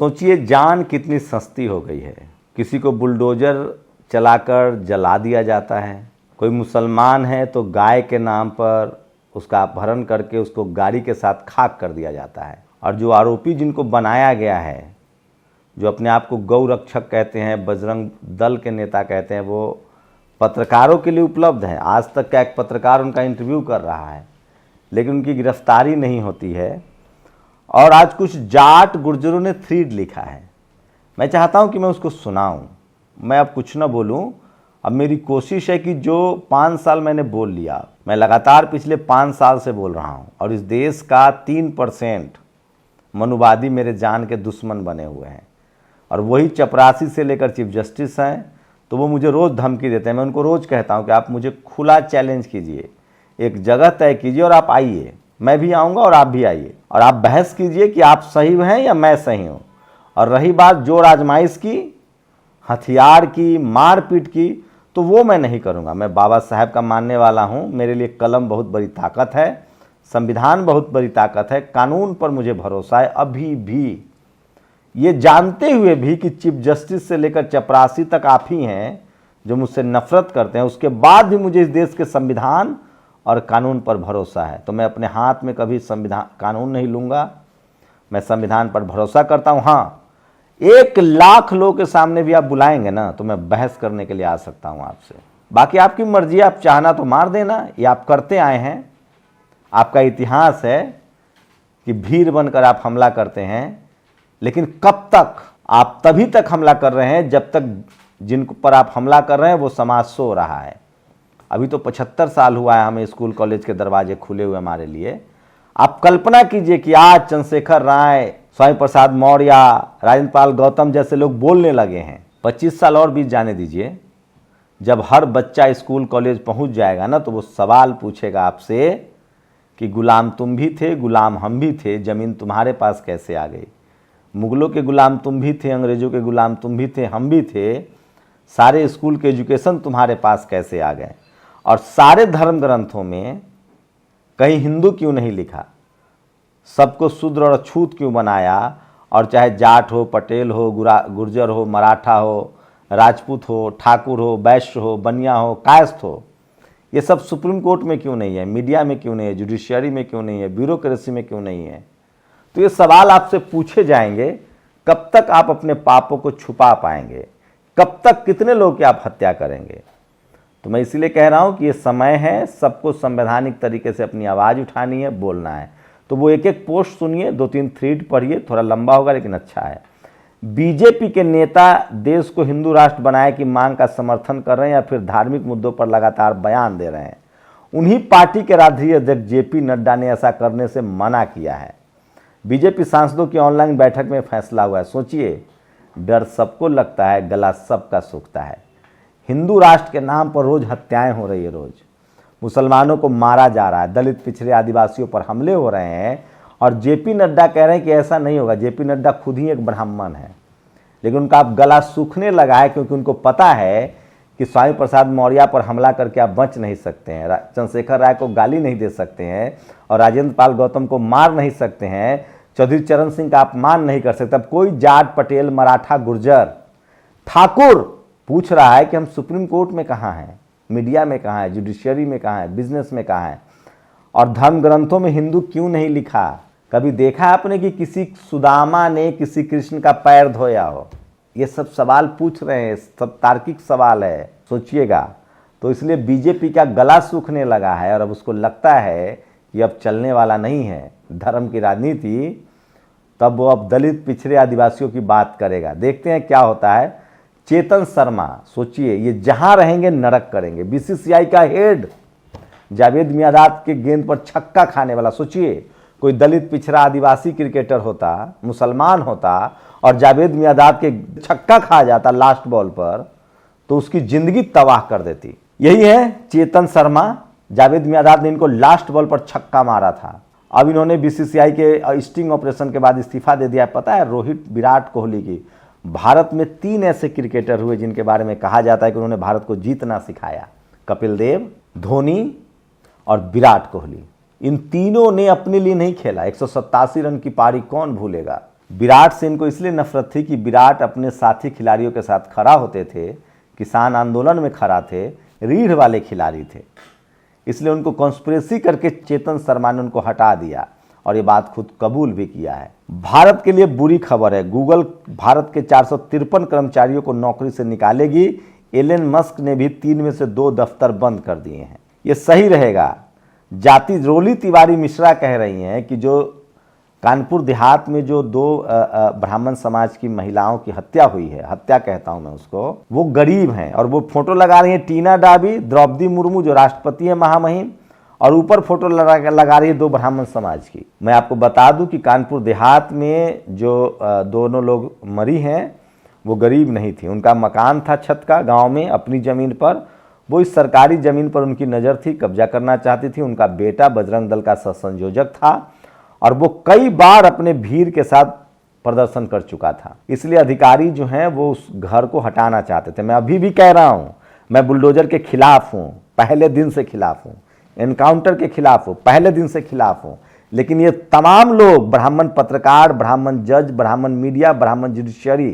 सोचिए जान कितनी सस्ती हो गई है। किसी को बुलडोजर चलाकर जला दिया जाता है, कोई मुसलमान है तो गाय के नाम पर उसका अपहरण करके उसको गाड़ी के साथ खाक कर दिया जाता है। और जो आरोपी जिनको बनाया गया है, जो अपने आप को गौ रक्षक कहते हैं, बजरंग दल के नेता कहते हैं, वो पत्रकारों के लिए उपलब्ध है। आज तक का एक पत्रकार उनका इंटरव्यू कर रहा है, लेकिन उनकी गिरफ्तारी नहीं होती है। और आज कुछ जाट गुर्जरों ने थ्रीड लिखा है, मैं चाहता हूं कि मैं उसको सुनाऊं। मैं अब कुछ ना बोलूं। अब मेरी कोशिश है कि जो 5 साल मैंने बोल लिया, मैं लगातार पिछले 5 साल से बोल रहा हूं, और इस देश का 3% मनुवादी मेरे जान के दुश्मन बने हुए हैं, और वही चपरासी से लेकर चीफ जस्टिस हैं, तो वो मुझे रोज़ धमकी देते हैं। मैं उनको रोज़ कहता हूं कि आप मुझे खुला चैलेंज कीजिए, एक जगह तय कीजिए और आप आइए, मैं भी आऊँगा और आप भी आइए, और आप बहस कीजिए कि आप सही हैं या मैं सही हूँ। और रही बात जोर आजमाइश की, हथियार की, मारपीट की, तो वो मैं नहीं करूँगा। मैं बाबा साहब का मानने वाला हूँ, मेरे लिए कलम बहुत बड़ी ताकत है, संविधान बहुत बड़ी ताकत है, कानून पर मुझे भरोसा है। अभी भी ये जानते हुए भी कि चीफ जस्टिस से लेकर चपरासी तक आप ही हैं जो मुझसे नफरत करते हैं, उसके बाद भी मुझे इस देश के संविधान और कानून पर भरोसा है। तो मैं अपने हाथ में कभी संविधान कानून नहीं लूँगा, मैं संविधान पर भरोसा करता हूँ। हाँ, 1 लाख लोगों के सामने भी आप बुलाएंगे ना, तो मैं बहस करने के लिए आ सकता हूँ आपसे। बाकी आपकी मर्जी, आप चाहना तो मार देना, ये आप करते आए हैं, आपका इतिहास है कि भीड़ बनकर आप हमला करते हैं। लेकिन कब तक? आप तभी तक हमला कर रहे हैं जब तक जिन पर आप हमला कर रहे हैं वो समाज सो रहा है। अभी तो 75 साल हुआ है हमें स्कूल कॉलेज के दरवाजे खुले हुए हमारे लिए। आप कल्पना कीजिए कि आज चंद्रशेखर राय, स्वामी प्रसाद मौर्य, राजेंद्र पाल गौतम जैसे लोग बोलने लगे हैं। 25 साल और बीत जाने दीजिए, जब हर बच्चा स्कूल कॉलेज पहुंच जाएगा ना, तो वो सवाल पूछेगा आपसे कि गुलाम तुम भी थे, गुलाम हम भी थे, ज़मीन तुम्हारे पास कैसे आ गई? मुगलों के गुलाम तुम भी थे, अंग्रेज़ों के गुलाम तुम भी थे, हम भी थे, सारे स्कूल के एजुकेशन तुम्हारे पास कैसे आ गए? और सारे धर्म ग्रंथों में कहीं हिंदू क्यों नहीं लिखा? सबको शूद्र और अछूत क्यों बनाया? और चाहे जाट हो, पटेल हो, गुर्जर हो, मराठा हो, राजपूत हो, ठाकुर हो, वैश्य हो, बनिया हो, कायस्थ हो, ये सब सुप्रीम कोर्ट में क्यों नहीं है? मीडिया में क्यों नहीं है? जुडिशियरी में क्यों नहीं है? ब्यूरोक्रेसी में क्यों नहीं है? तो ये सवाल आपसे पूछे जाएंगे। कब तक आप अपने पापों को छुपा पाएंगे? कब तक कितने लोग की आप हत्या करेंगे? तो मैं इसीलिए कह रहा हूं कि ये समय है, सबको संवैधानिक तरीके से अपनी आवाज़ उठानी है, बोलना है। तो वो एक एक पोस्ट सुनिए, 2-3 थ्रेड पढ़िए, थोड़ा लंबा होगा लेकिन अच्छा है। बीजेपी के नेता देश को हिंदू राष्ट्र बनाए की मांग का समर्थन कर रहे हैं या फिर धार्मिक मुद्दों पर लगातार बयान दे रहे हैं? उन्हीं पार्टी के राष्ट्रीय अध्यक्ष जेपी नड्डा ने ऐसा करने से मना किया है। बीजेपी सांसदों की ऑनलाइन बैठक में फैसला हुआ है। सोचिए, डर सबको लगता है, गला सबका सूखता है। हिंदू राष्ट्र के नाम पर रोज हत्याएं हो रही है, रोज मुसलमानों को मारा जा रहा है, दलित पिछड़े आदिवासियों पर हमले हो रहे हैं, और जेपी नड्डा कह रहे हैं कि ऐसा नहीं होगा। जेपी नड्डा खुद ही एक ब्राह्मण है, लेकिन उनका अब गला सूखने लगा है, क्योंकि उनको पता है कि स्वामी प्रसाद मौर्य पर हमला करके आप बच नहीं सकते हैं, चंद्रशेखर राय को गाली नहीं दे सकते हैं, और राजेंद्र पाल गौतम को मार नहीं सकते हैं, चौधरी चरण सिंह का अपमान नहीं कर सकते। अब कोई जाट, पटेल, मराठा, गुर्जर, ठाकुर पूछ रहा है कि हम सुप्रीम कोर्ट में कहाँ हैं, मीडिया में कहाँ है, जुडिशियरी में कहाँ है, बिजनेस में कहाँ है, और धर्म ग्रंथों में हिंदू क्यों नहीं लिखा? कभी देखा आपने कि किसी सुदामा ने किसी कृष्ण का पैर धोया हो? ये सब सवाल पूछ रहे हैं, सब तार्किक सवाल है, सोचिएगा। तो इसलिए बीजेपी का गला सूखने लगा है, और अब उसको लगता है ये अब चलने वाला नहीं है धर्म की राजनीति। तब वो अब दलित, पिछड़े, आदिवासियों की बात करेगा। देखते हैं क्या होता है। चेतन शर्मा, सोचिए, ये जहां रहेंगे नरक करेंगे। बीसीसीआई का हेड, जावेद मियांदाद के गेंद पर छक्का खाने वाला। सोचिए, कोई दलित, पिछड़ा, आदिवासी क्रिकेटर होता, मुसलमान होता, और जावेद मियांदाद के छक्का खा जाता लास्ट बॉल पर, तो उसकी जिंदगी तबाह कर देती। यही है चेतन शर्मा। जावेद मियांदाद ने इनको लास्ट बॉल पर छक्का मारा था। अब इन्होंने बीसीसीआई के स्टिंग ऑपरेशन के बाद इस्तीफा दे दिया। पता है, रोहित, विराट कोहली की, भारत में 3 ऐसे क्रिकेटर हुए जिनके बारे में कहा जाता है कि उन्होंने भारत को जीतना सिखाया। कपिल देव, धोनी और विराट कोहली। इन तीनों ने अपने लिए नहीं खेला। 187 रन की पारी कौन भूलेगा। विराट से इनको इसलिए नफरत थी कि विराट अपने साथी खिलाड़ियों के साथ खड़ा होते थे, किसान आंदोलन में खड़ा थे, रीढ़ वाले खिलाड़ी थे, इसलिए उनको कॉन्स्पिरेसी करके चेतन शर्मा ने उनको हटा दिया और ये बात खुद कबूल भी किया है। भारत के लिए बुरी खबर है, गूगल भारत के 453 कर्मचारियों को नौकरी से निकालेगी। एलन मस्क ने भी 3 में से 2 दफ्तर बंद कर दिए हैं। ये सही रहेगा। जाति रोली तिवारी मिश्रा कह रही हैं कि जो कानपुर देहात में जो 2 ब्राह्मण समाज की महिलाओं की हत्या हुई है, हत्या कहता हूं मैं उसको, वो गरीब हैं और वो फोटो लगा रही है टीना डाबी, द्रौपदी मुर्मू जो राष्ट्रपति है महामहिम, और ऊपर फोटो लगा रही है 2 ब्राह्मण समाज की। मैं आपको बता दूं कि कानपुर देहात में जो दोनों लोग मरी हैं वो गरीब नहीं थी, उनका मकान था छत का गांव में अपनी ज़मीन पर, वो इस सरकारी ज़मीन पर उनकी नज़र थी, कब्जा करना चाहती थी। उनका बेटा बजरंग दल का सहसंयोजक था और वो कई बार अपने भीड़ के साथ प्रदर्शन कर चुका था, इसलिए अधिकारी जो हैं वो उस घर को हटाना चाहते थे। मैं अभी भी कह रहा हूँ, मैं बुलडोजर के खिलाफ हूँ, पहले दिन से खिलाफ हूँ, एनकाउंटर के खिलाफ हूँ, पहले दिन से खिलाफ हूँ, लेकिन ये तमाम लोग, ब्राह्मण पत्रकार, ब्राह्मण जज, ब्राह्मण मीडिया, ब्राह्मण जुडिशरी,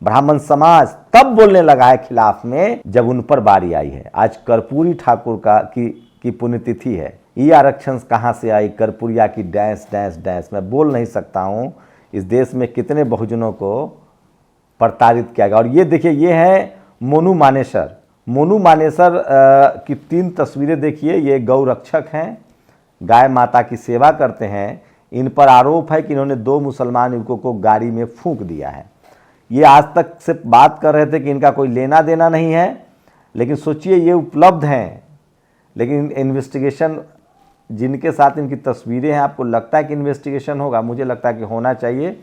ब्राह्मण समाज तब बोलने लगा है खिलाफ में जब उन पर बारी आई है। आज कर्पूरी ठाकुर की पुण्यतिथि है। ये आरक्षण कहाँ से आई, कर्पूरिया की डैश डैश डैश, मैं बोल नहीं सकता हूँ। इस देश में कितने बहुजनों को प्रताड़ित किया गया। और ये देखिए, ये है मोनू मानेसर। मोनू मानेसर की 3 तस्वीरें देखिए। ये गौ रक्षक हैं, गाय माता की सेवा करते हैं। इन पर आरोप है कि इन्होंने 2 मुसलमान युवकों को गाड़ी में फूंक दिया है। ये आज तक से बात कर रहे थे कि इनका कोई लेना देना नहीं है, लेकिन सोचिए ये उपलब्ध हैं, लेकिन इन्वेस्टिगेशन, जिनके साथ इनकी तस्वीरें हैं, आपको लगता है कि इन्वेस्टिगेशन होगा? मुझे लगता है कि होना चाहिए।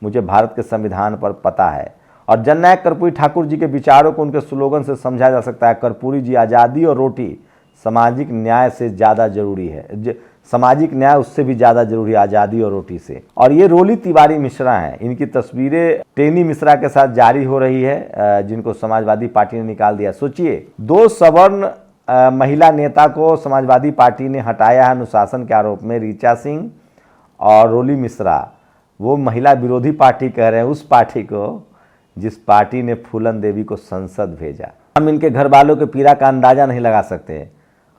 मुझे भारत के संविधान पर पता है। और जननायक कर्पूरी ठाकुर जी के विचारों को उनके स्लोगन से समझा जा सकता है। कर्पूरी जी, आज़ादी और रोटी सामाजिक न्याय से ज़्यादा जरूरी है, सामाजिक न्याय उससे भी ज़्यादा जरूरी है आज़ादी और रोटी से। और ये रोली तिवारी मिश्रा हैं, इनकी तस्वीरें टेनी मिश्रा के साथ जारी हो रही है, जिनको समाजवादी पार्टी ने निकाल दिया। सोचिए, 2 सवर्ण महिला नेता को समाजवादी पार्टी ने हटाया है अनुशासन के आरोप में। ऋचा सिंह और रोली मिश्रा, वो महिला विरोधी पार्टी कह रहे हैं उस पार्टी को जिस पार्टी ने फूलन देवी को संसद भेजा। हम इनके घर वालों के पीड़ा का अंदाजा नहीं लगा सकते।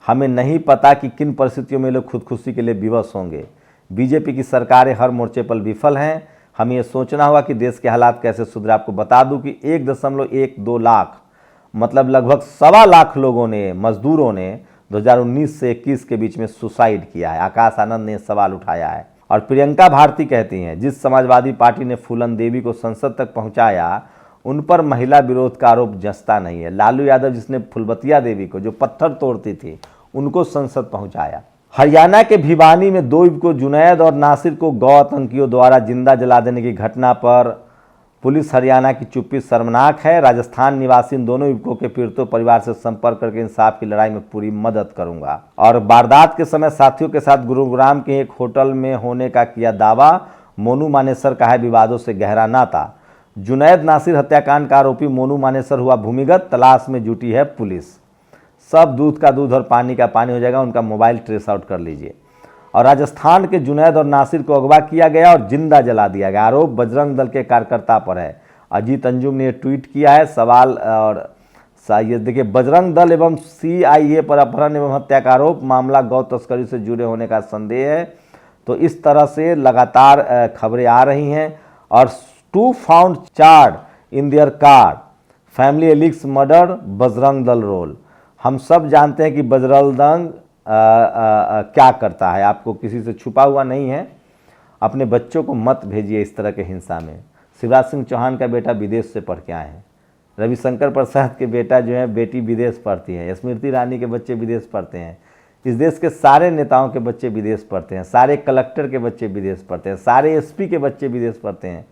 हमें नहीं पता कि किन परिस्थितियों में लोग खुदकुशी के लिए विवश होंगे। बीजेपी की सरकारें हर मोर्चे पर विफल हैं। हमें यह सोचना होगा कि देश के हालात कैसे सुधरे। आपको बता दूं कि 1.12 लाख, मतलब लगभग 1.25 लाख लोगों ने, मजदूरों ने 2019 से 21 के बीच में सुसाइड किया है। आकाश आनंद ने सवाल उठाया है। और प्रियंका भारती कहती हैं, जिस समाजवादी पार्टी ने फूलन देवी को संसद तक पहुंचाया, उन पर महिला विरोध का आरोप जचता नहीं है। लालू यादव, जिसने फुलबतिया देवी को, जो पत्थर तोड़ती थी, उनको संसद पहुंचाया। हरियाणा के भिवानी में 2 युवकों जुनैद और नासिर को गौ आतंकियों द्वारा जिंदा जला देने की घटना पर पुलिस हरियाणा की चुप्पी शर्मनाक है। राजस्थान निवासी इन दोनों युवकों के पीड़ितों परिवार से संपर्क करके इंसाफ की लड़ाई में पूरी मदद करूंगा। और वारदात के समय साथियों के साथ गुरुग्राम के एक होटल में होने का किया दावा। मोनू मानेसर का है विवादों से गहरा नाता। जुनैद नासिर हत्याकांड का आरोपी मोनू मानेसर हुआ भूमिगत, तलाश में जुटी है पुलिस। सब दूध का दूध और पानी का पानी हो जाएगा। उनका मोबाइल ट्रेस आउट कर लीजिए। और राजस्थान के जुनैद और नासिर को अगवा किया गया और जिंदा जला दिया गया। आरोप बजरंग दल के कार्यकर्ता पर है। अजीत अंजुम ने ट्वीट किया है सवाल। और ये देखिए, बजरंग दल एवं CIA पर अपहरण एवं हत्या का आरोप, मामला गौ तस्करी से जुड़े होने का संदेह है। तो इस तरह से लगातार खबरें आ रही हैं। और 2 found charred in their car, family एलिक्स मर्डर, बजरंग दल रोल। हम सब जानते हैं कि बजरंग दल क्या करता है, आपको किसी से छुपा हुआ नहीं है। अपने बच्चों को मत भेजिए इस तरह के हिंसा में। शिवराज सिंह चौहान का बेटा विदेश से पढ़ के आए हैं। रविशंकर प्रसाद के बेटा जो है, बेटी विदेश पढ़ती है। स्मृति ईरानी के बच्चे विदेश पढ़ते हैं। इस देश के सारे नेताओं के बच्चे विदेश पढ़ते हैं। सारे कलेक्टर के बच्चे विदेश पढ़ते हैं। सारे SP के बच्चे विदेश पढ़ते हैं।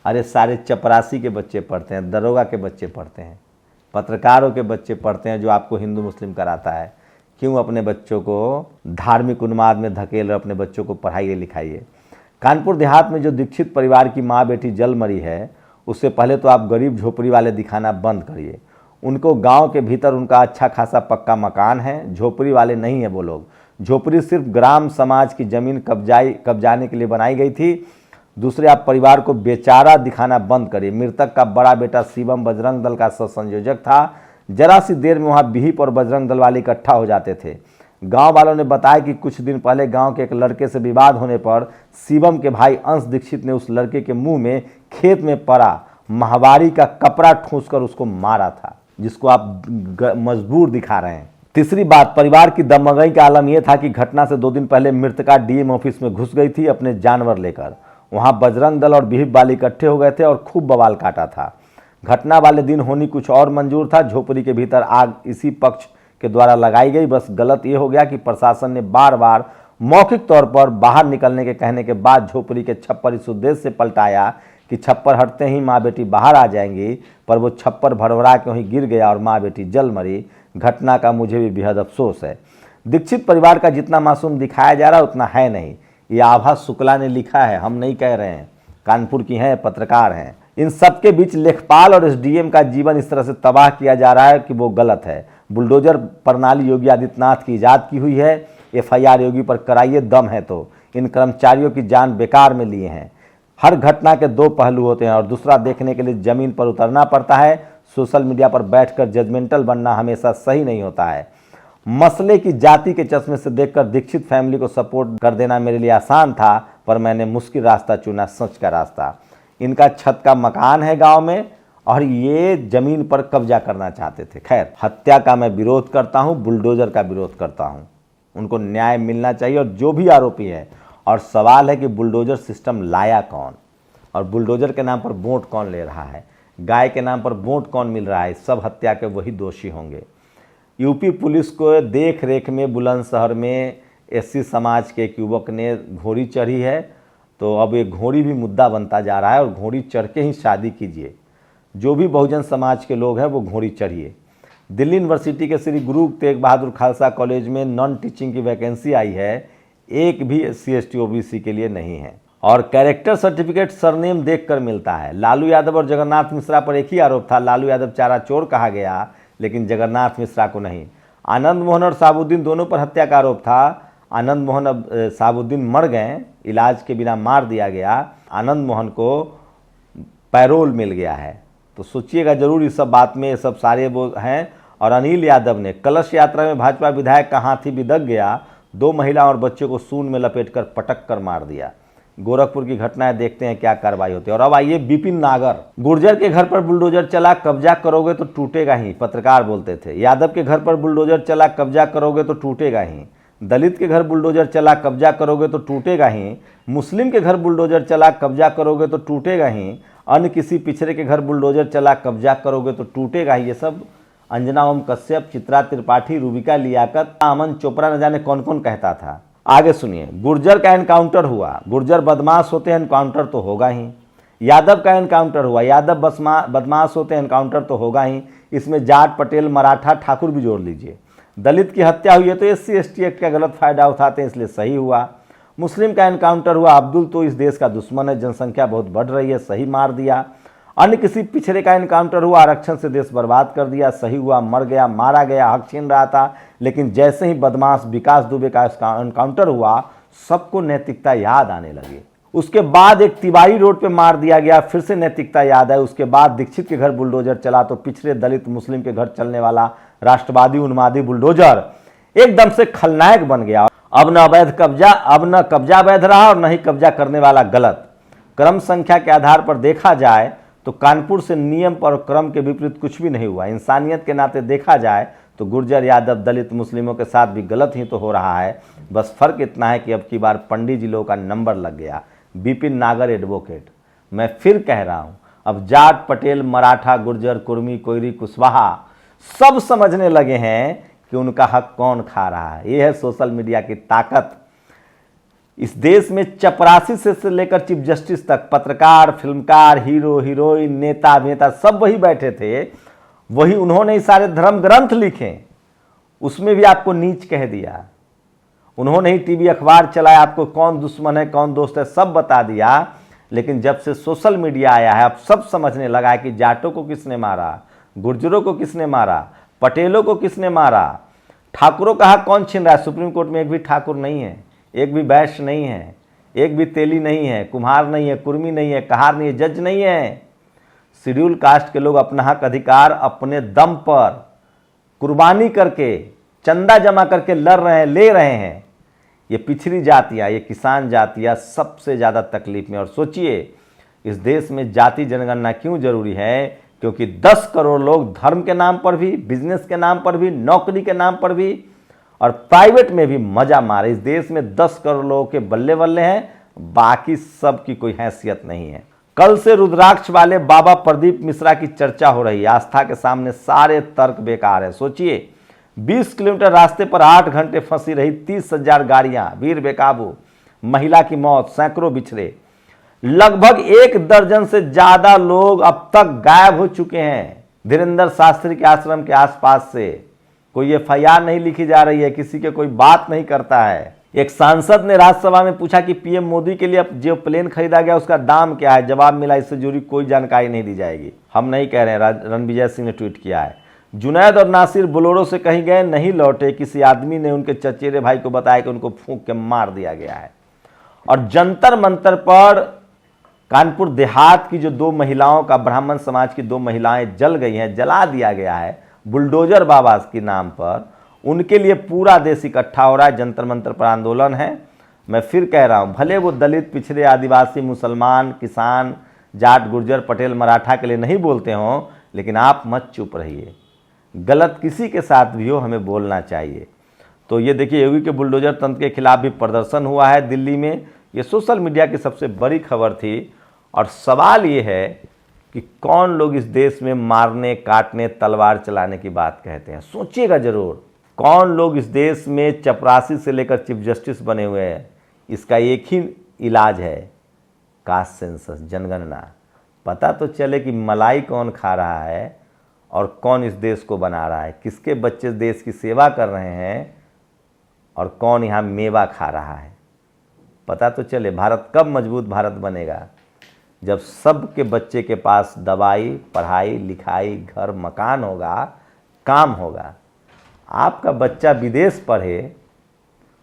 अरे सारे चपरासी के बच्चे पढ़ते हैं, दरोगा के बच्चे पढ़ते हैं, पत्रकारों के बच्चे पढ़ते हैं, जो आपको हिंदू मुस्लिम कराता है। क्यों अपने बच्चों को धार्मिक उन्माद में धकेल रहे? अपने बच्चों को पढ़ाइए लिखाइए। कानपुर देहात में जो दीक्षित परिवार की माँ बेटी जल मरी है, उससे पहले तो आप गरीब झोपड़ी वाले दिखाना बंद करिए। उनको गांव के भीतर उनका अच्छा खासा पक्का मकान है, झोपड़ी वाले नहीं है वो लोग। झोपड़ी सिर्फ ग्राम समाज की जमीन कब्जाने के लिए बनाई गई थी। दूसरे, आप परिवार को बेचारा दिखाना बंद करिए। मृतक का बड़ा बेटा शिवम बजरंग दल का सह संयोजक था। जरा सी देर में वहां विहिप और बजरंग दल वाले इकट्ठा हो जाते थे। गांव वालों ने बताया कि कुछ दिन पहले गांव के एक लड़के से विवाद होने पर शिवम के भाई अंश दीक्षित ने उस लड़के के मुंह में खेत में पड़ा माहवारी का कपड़ा ठूंसकर उसको मारा था, जिसको आप मजबूर दिखा रहे हैं। तीसरी बात, परिवार की दमगई का आलम यह था कि घटना से 2 दिन पहले मृतका डीएम ऑफिस में घुस गई थी अपने जानवर लेकर। वहां बजरंग दल और विहिप वाले इकट्ठे हो गए थे और खूब बवाल काटा था। घटना वाले दिन होनी कुछ और मंजूर था। झोपड़ी के भीतर आग इसी पक्ष के द्वारा लगाई गई। बस गलत ये हो गया कि प्रशासन ने बार बार मौखिक तौर पर बाहर निकलने के कहने के बाद झोपड़ी के छप्पर इस उद्देश्य से पलटाया कि छप्पर हटते ही माँ बेटी बाहर आ जाएंगी, पर वो छप्पर भरभरा के वहीं गिर गया और माँ बेटी जल मरी। घटना का मुझे भी बेहद अफसोस है। दीक्षित परिवार का जितना मासूम दिखाया जा रहा है उतना है नहीं। ये आभा शुक्ला ने लिखा है, हम नहीं कह रहे हैं, कानपुर की हैं, पत्रकार हैं। इन सबके बीच लेखपाल और एसडीएम का जीवन इस तरह से तबाह किया जा रहा है कि वो गलत है। बुलडोजर प्रणाली योगी आदित्यनाथ की ईजाद की हुई है। एफआईआर योगी पर कराइए, दम है तो। इन कर्मचारियों की जान बेकार में लिए हैं। हर घटना के 2 पहलू होते हैं और दूसरा देखने के लिए जमीन पर उतरना पड़ता है। सोशल मीडिया पर बैठकर जजमेंटल बनना हमेशा सही नहीं होता है। मसले की जाति के चश्मे से देखकर दीक्षित फैमिली को सपोर्ट कर देना मेरे लिए आसान था, पर मैंने मुश्किल रास्ता चुना, सच का रास्ता। इनका छत का मकान है गांव में और ये जमीन पर कब्जा करना चाहते थे। खैर, हत्या का मैं विरोध करता हूं, बुलडोजर का विरोध करता हूं। उनको न्याय मिलना चाहिए और जो भी आरोपी है। और सवाल है कि बुलडोजर सिस्टम लाया कौन और बुलडोजर के नाम पर वोट कौन ले रहा है, गाय के नाम पर वोट कौन मिल रहा है। सब हत्या के वही दोषी होंगे। यूपी पुलिस को देख रेख में बुलंदशहर में एससी समाज के एक युवक ने घोड़ी चढ़ी है, तो अब ये घोड़ी भी मुद्दा बनता जा रहा है और घोड़ी चढ़ के ही शादी कीजिए। जो भी बहुजन समाज के लोग हैं वो घोड़ी चढ़िए। दिल्ली यूनिवर्सिटी के श्री गुरु तेग बहादुर खालसा कॉलेज में नॉन टीचिंग की वैकेंसी आई है, एक भी SC/ST OBC के लिए नहीं है और कैरेक्टर सर्टिफिकेट सरनेम देखकर मिलता है। लालू यादव और जगन्नाथ मिश्रा पर एक ही आरोप था, लालू यादव चारा चोर कहा गया लेकिन जगन्नाथ मिश्रा को नहीं। आनंद मोहन और साबुद्दीन दोनों पर हत्या का आरोप था। आनंद मोहन, अब साबुद्दीन मर गए, इलाज के बिना मार दिया गया। आनंद मोहन को पैरोल मिल गया है, तो सोचिएगा जरूर इस सब बात में, ये सब सारे वो हैं। और अनिल यादव ने कलश यात्रा में भाजपा विधायक का हाथी बिदक गया, 2 महिला और बच्चे को सून में लपेटकर पटक कर मार दिया। गोरखपुर की घटनाएं देखते हैं क्या कार्रवाई होती है। और अब आइए विपिन नागर। गुर्जर के घर पर बुलडोजर चला, कब्जा करोगे तो टूटेगा ही, पत्रकार बोलते थे। यादव के घर पर बुलडोजर चला, कब्जा करोगे तो टूटेगा ही। दलित के घर बुलडोजर चला, कब्जा करोगे तो टूटेगा ही। मुस्लिम के घर बुलडोजर चला, कब्जा करोगे तो टूटेगा ही। अन्य किसी पिछड़े के घर बुलडोजर चला, कब्जा करोगे तो टूटेगा ही। ये सब अंजना ओम कश्यप, चित्रा त्रिपाठी, रूबिका लियाकत, अमन चोपड़ा, न जाने कौन कौन कहता था। आगे सुनिए। गुर्जर का एनकाउंटर हुआ, गुर्जर बदमाश होते हैं, एनकाउंटर तो होगा ही। यादव का एनकाउंटर हुआ, यादव बदमाश होते हैं, एनकाउंटर तो होगा ही। इसमें जाट, पटेल, मराठा, ठाकुर भी जोड़ लीजिए। दलित की हत्या हुई है तो SC/ST एक्ट का गलत फायदा उठाते हैं, इसलिए सही हुआ। मुस्लिम का एनकाउंटर हुआ, अब्दुल तो इस देश का दुश्मन है, जनसंख्या बहुत बढ़ रही है, सही मार दिया। अन्य किसी पिछड़े का एनकाउंटर हुआ, आरक्षण से देश बर्बाद कर दिया, सही हुआ, मर गया, मारा गया, हक छीन रहा था। लेकिन जैसे ही बदमाश विकास दुबे का एनकाउंटर हुआ, सबको नैतिकता याद आने लगी। उसके बाद एक तिवारी रोड पे मार दिया गया, फिर से नैतिकता याद आई। उसके बाद दीक्षित के घर बुलडोजर चला तो पिछड़े दलित मुस्लिम के घर चलने वाला राष्ट्रवादी उन्मादी बुलडोजर एकदम से खलनायक बन गया। अब न कब्जा वैध रहा और न ही कब्जा करने वाला गलत। क्रम संख्या के आधार पर देखा जाए तो कानपुर से नियम और क्रम के विपरीत कुछ भी नहीं हुआ। इंसानियत के नाते देखा जाए तो गुर्जर, यादव, दलित, मुस्लिमों के साथ भी गलत ही तो हो रहा है। बस फर्क इतना है कि अब की बार पंडित जी लोगों का नंबर लग गया। विपिन नागर एडवोकेट। मैं फिर कह रहा हूं, अब जाट, पटेल, मराठा, गुर्जर, कुर्मी, कोयरी, कुशवाहा सब समझने लगे हैं कि उनका हक कौन खा रहा है। यह है सोशल मीडिया की ताकत। इस देश में चपरासी से लेकर चीफ जस्टिस तक, पत्रकार, फिल्मकार, हीरो, हीरोइन, नेता, अभिनेता सब वही बैठे थे। वही उन्होंने ही सारे धर्म ग्रंथ लिखे, उसमें भी आपको नीच कह दिया। उन्होंने ही टीवी अखबार चलाया, आपको कौन दुश्मन है कौन दोस्त है सब बता दिया। लेकिन जब से सोशल मीडिया आया है, अब सब समझने लगा है कि जाटों को किसने मारा, गुर्जरों को किसने मारा, पटेलों को किसने मारा, ठाकुरों का हक कौन छीन रहा है। सुप्रीम कोर्ट में एक भी ठाकुर नहीं है, एक भी वैश्य नहीं है, एक भी तेली नहीं है, कुम्हार नहीं है, कुर्मी नहीं है, कहार नहीं है, जज नहीं है। शेड्यूल कास्ट के लोग अपना हक अधिकार अपने दम पर कुर्बानी करके, चंदा जमा करके लड़ रहे हैं, ले रहे हैं। ये पिछड़ी जातियाँ, ये किसान जातियाँ सबसे ज़्यादा तकलीफ में। और सोचिए इस देश में जाति जनगणना क्यों जरूरी है? क्योंकि 10 करोड़ लोग धर्म के नाम पर भी, बिजनेस के नाम पर भी, नौकरी के नाम पर भी और प्राइवेट में भी मजा मारे। इस देश में 10 करोड़ लोगों के बल्ले बल्ले हैं, बाकी सब की कोई हैसियत नहीं है। कल से रुद्राक्ष वाले बाबा प्रदीप मिश्रा की चर्चा हो रही है। आस्था के सामने सारे तर्क बेकार है। सोचिए 20 किलोमीटर रास्ते पर 8 घंटे फंसी रही 30,000 गाड़ियां, वीर बेकाबू, महिला की मौत, सैकड़ों बिछड़े, लगभग 1 दर्जन से ज्यादा लोग अब तक गायब हो चुके हैं। धीरेन्द्र शास्त्री के आश्रम के आसपास से कोई FIR नहीं लिखी जा रही है, किसी के कोई बात नहीं करता है। एक सांसद ने राज्यसभा में पूछा कि PM मोदी के लिए जो प्लेन खरीदा गया उसका दाम क्या है। जवाब मिला इससे जुड़ी कोई जानकारी नहीं दी जाएगी। हम नहीं कह रहे हैं, रणविजय सिंह ने ट्वीट किया है। जुनैद और नासिर बोलेरो से कहीं गए, नहीं लौटे। किसी आदमी ने उनके चचेरे भाई को बताया कि उनको फूंक के मार दिया गया है। और जंतर मंतर पर कानपुर देहात की जो 2 महिलाओं का, ब्राह्मण समाज की 2 महिलाएं जल गई हैं, जला दिया गया है बुलडोजर बाबा के नाम पर। उनके लिए पूरा देश इकट्ठा हो रहा है, जंतर मंतर पर आंदोलन है। मैं फिर कह रहा हूं, भले वो दलित, पिछड़े, आदिवासी, मुसलमान, किसान, जाट, गुर्जर, पटेल, मराठा के लिए नहीं बोलते हों, लेकिन आप मत चुप रहिए। गलत किसी के साथ भी हो, हमें बोलना चाहिए। तो ये देखिए, योगी के बुलडोजर तंत्र के खिलाफ भी प्रदर्शन हुआ है दिल्ली में। ये सोशल मीडिया की सबसे बड़ी खबर थी। और सवाल ये है कि कौन लोग इस देश में मारने, काटने, तलवार चलाने की बात कहते हैं? सोचिएगा जरूर, कौन लोग इस देश में चपरासी से लेकर चीफ जस्टिस बने हुए हैं? इसका एक ही इलाज है, कास्ट सेंसस, जनगणना। पता तो चले कि मलाई कौन खा रहा है और कौन इस देश को बना रहा है, किसके बच्चे देश की सेवा कर रहे हैं और कौन यहाँ मेवा खा रहा है। पता तो चले। भारत कब मजबूत भारत बनेगा? जब सबके बच्चे के पास दवाई, पढ़ाई, लिखाई, घर, मकान होगा, काम होगा। आपका बच्चा विदेश पढ़े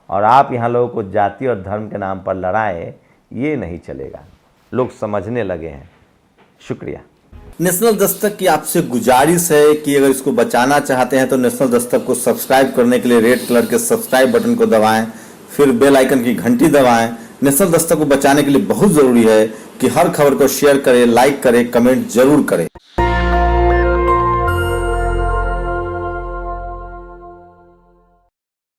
और आप यहाँ लोगों को जाति और धर्म के नाम पर लड़ाएं, ये नहीं चलेगा। लोग समझने लगे हैं। शुक्रिया। नेशनल दस्तक की आपसे गुजारिश है कि अगर इसको बचाना चाहते हैं तो नेशनल दस्तक को सब्सक्राइब करने के लिए रेड कलर के सब्सक्राइब बटन को दबाएं, फिर बेल आइकन की घंटी दबाएं। नेशनल दस्तक को बचाने के लिए बहुत जरूरी है कि हर खबर को शेयर करें, लाइक करें, कमेंट जरूर करें।